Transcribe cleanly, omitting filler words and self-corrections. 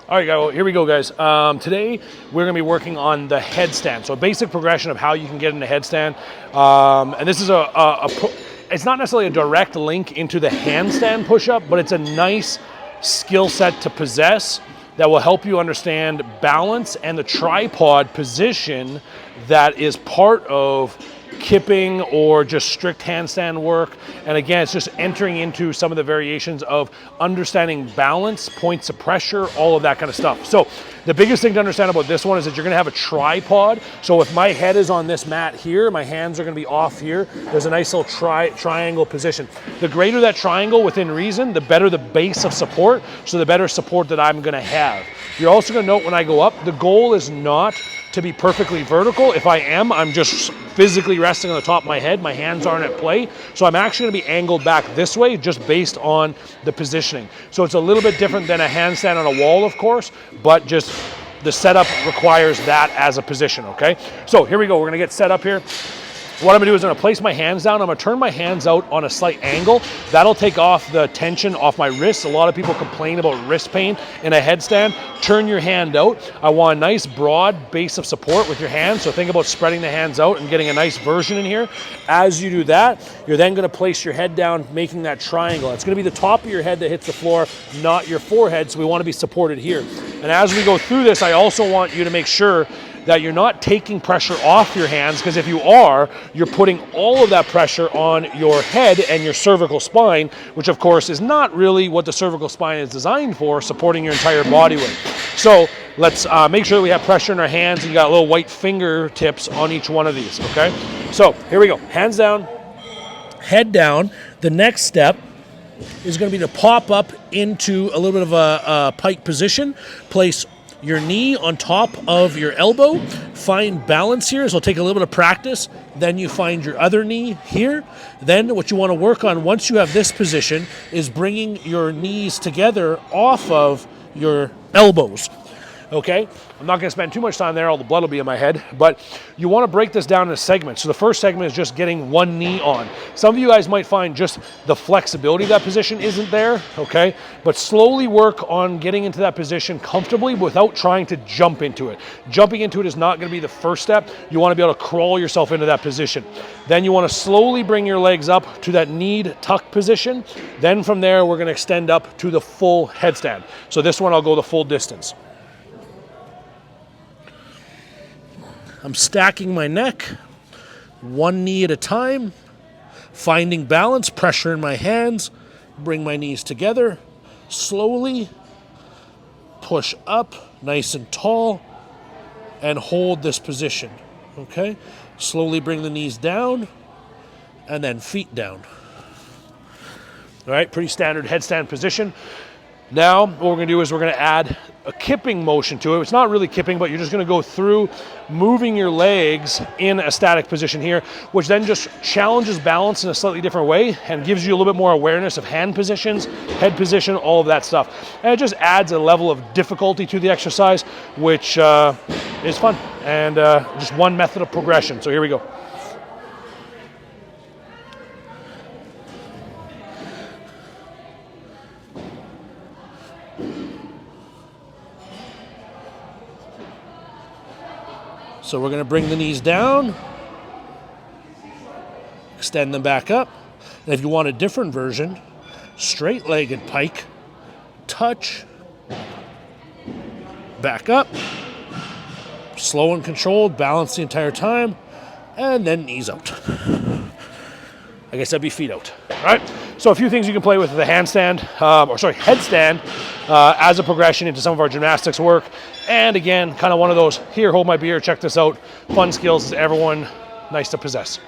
All right, well, here we go, guys. Today, we're gonna be working on the headstand. So a basic progression of how you can get into headstand. And this is it's not necessarily a direct link into the handstand push-up, but it's a nice skill set to possess that will help you understand balance and the tripod position that is part of kipping or just strict handstand work. And again, it's just entering into some of the variations of understanding balance, points of pressure, all of that kind of stuff. So the biggest thing to understand about this one is that you're gonna have a tripod. So if my head is on this mat here, my hands are gonna be off here, there's a nice little triangle position. The greater that triangle within reason, the better the base of support, so the better support that I'm gonna have. You're also gonna note when I go up, the goal is not to be perfectly vertical. If I am, I'm just physically resting on the top of my head. My hands aren't at play. So I'm actually gonna be angled back this way just based on the positioning. So it's a little bit different than a handstand on a wall, of course, but just the setup requires that as a position, okay? So here we go, we're gonna get set up here. What I'm gonna do is I'm gonna place my hands down. I'm gonna turn my hands out on a slight angle. That'll take off the tension off my wrists. A lot of people complain about wrist pain in a headstand. Turn your hand out. I want a nice broad base of support with your hands. So think about spreading the hands out and getting a nice version in here. As you do that, you're then gonna place your head down, making that triangle. It's gonna be the top of your head that hits the floor, not your forehead. So we wanna be supported here. And as we go through this, I also want you to make sure that you're not taking pressure off your hands, because if you are, you're putting all of that pressure on your head and your cervical spine, which of course is not really what the cervical spine is designed for, supporting your entire body weight. So let's make sure that we have pressure in our hands, and you got little white fingertips on each one of these, okay? So here we go, hands down, head down. The next step is gonna be to pop up into a little bit of a pike position, place your knee on top of your elbow, find balance here. So it'll take a little bit of practice. Then you find your other knee here. Then what you want to work on once you have this position is bringing your knees together off of your elbows. Okay, I'm not gonna spend too much time there, all the blood will be in my head, but you wanna break this down into segments. So the first segment is just getting one knee on. Some of you guys might find just the flexibility of that position isn't there, okay? But slowly work on getting into that position comfortably without trying to jump into it. Jumping into it is not gonna be the first step. You wanna be able to crawl yourself into that position. Then you wanna slowly bring your legs up to that knee tuck position. Then from there, we're gonna extend up to the full headstand. So this one, I'll go the full distance. I'm stacking my neck, one knee at a time, finding balance, pressure in my hands, bring my knees together, slowly push up, nice and tall, and hold this position, okay? Slowly bring the knees down, and then feet down. All right, pretty standard headstand position. Now, what we're gonna do is we're gonna add a kipping motion to it. It's not really kipping, but you're just gonna go through moving your legs in a static position here, which then just challenges balance in a slightly different way and gives you a little bit more awareness of hand positions, head position, all of that stuff. And it just adds a level of difficulty to the exercise, which is fun, and just one method of progression. So here we go. So we're gonna bring the knees down, extend them back up. And if you want a different version, straight-legged pike, touch, back up, slow and controlled, balance the entire time, and then knees out. I guess that'd be feet out, all right? So a few things you can play with the headstand, as a progression into some of our gymnastics work. And again, kind of one of those, here, hold my beer, check this out. Fun skills is everyone nice to possess.